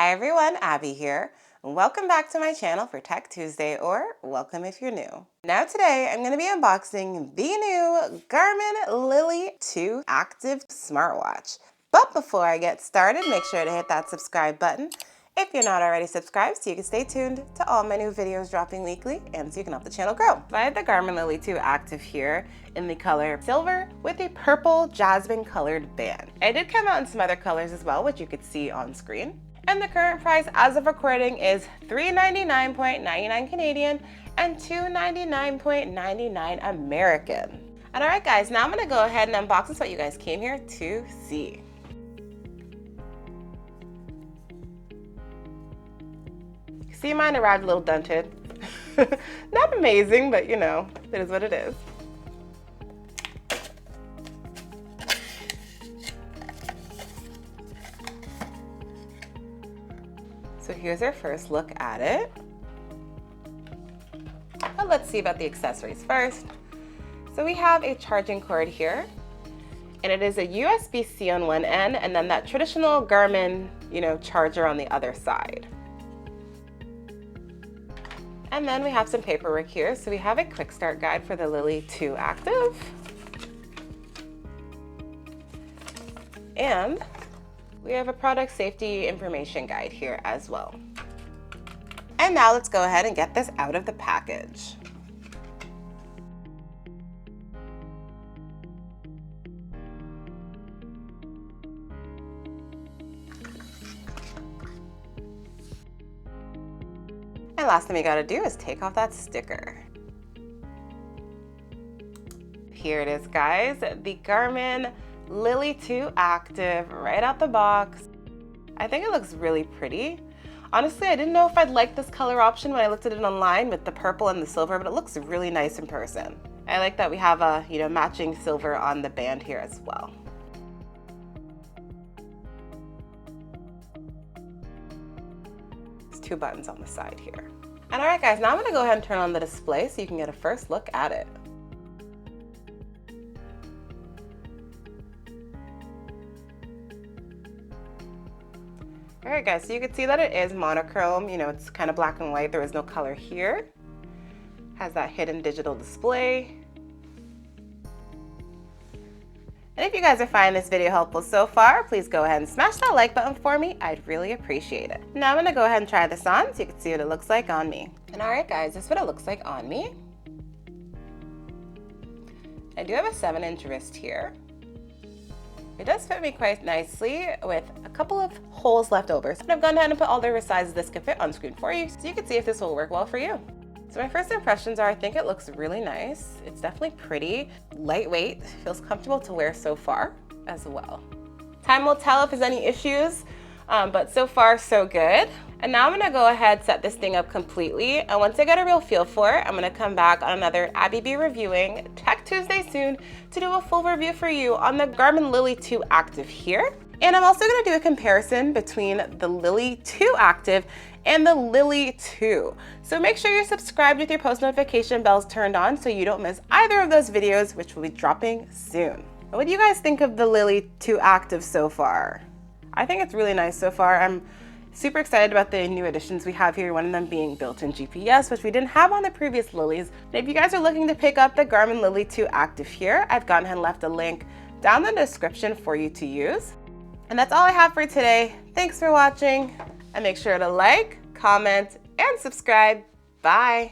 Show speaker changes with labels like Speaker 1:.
Speaker 1: Hi everyone, Abby here. Welcome back to my channel for Tech Tuesday, or welcome if you're new. Now today I'm going to be unboxing the new Garmin Lily 2 Active Smartwatch. But before I get started, make sure to hit that subscribe button if you're not already subscribed so you can stay tuned to all my new videos dropping weekly and so you can help the channel grow. I have the Garmin Lily 2 Active here in the color silver with a purple jasmine colored band. It did come out in some other colors as well, which you could see on screen. And the current price as of recording is $399.99 Canadian and $299.99 American. And alright guys, now I'm gonna go ahead and unbox this, what you guys came here to see. See, mine arrived a little dented. Not amazing, but you know, it is what it is. So here's our first look at it. But let's see about the accessories first. So we have a charging cord here, and it is a USB-C on one end, and then that traditional Garmin, charger on the other side. And then we have some paperwork here. So we have a quick start guide for the Lily 2 Active. And we have a product safety information guide here as well. And now let's go ahead and get this out of the package. And last thing we gotta do is take off that sticker. Here it is, guys, the Garmin Lily 2 Active right out the box. I think it looks really pretty. Honestly, I didn't know if I'd like this color option when I looked at it online with the purple and the silver, but it looks really nice in person. I like that we have a matching silver on the band here as well. There's two buttons on the side here. And alright guys, now I'm gonna go ahead and turn on the display so you can get a first look at it. Alright guys, so you can see that it is monochrome, it's kind of black and white, there is no color here. Has that hidden digital display. And if you guys are finding this video helpful so far, please go ahead and smash that like button for me. I'd really appreciate it. Now I'm gonna go ahead and try this on so you can see what it looks like on me. And alright guys, this is what it looks like on me. I do have a 7-inch wrist here. It does fit me quite nicely with a couple of holes left over. So I've gone ahead and put all the sizes this can fit on screen for you so you can see if this will work well for you. So my first impressions are I think it looks really nice. It's definitely pretty, lightweight, feels comfortable to wear so far as well. Time will tell if there's any issues, but so far so good. And now I'm gonna go ahead, set this thing up completely. And once I get a real feel for it, I'm gonna come back on another AbbyBReviewing Tech Tuesday soon to do a full review for you on the Garmin Lily 2 Active here. And I'm also gonna do a comparison between the Lily 2 Active and the Lily 2. So make sure you're subscribed with your post notification bells turned on so you don't miss either of those videos, which will be dropping soon. What do you guys think of the Lily 2 Active so far? I think it's really nice so far. I'm super excited about the new additions we have here, one of them being built-in GPS, which we didn't have on the previous Lilies. And if you guys are looking to pick up the Garmin Lily 2 Active here, I've gone ahead and left a link down in the description for you to use. And that's all I have for today. Thanks for watching, and make sure to like, comment, and subscribe. Bye.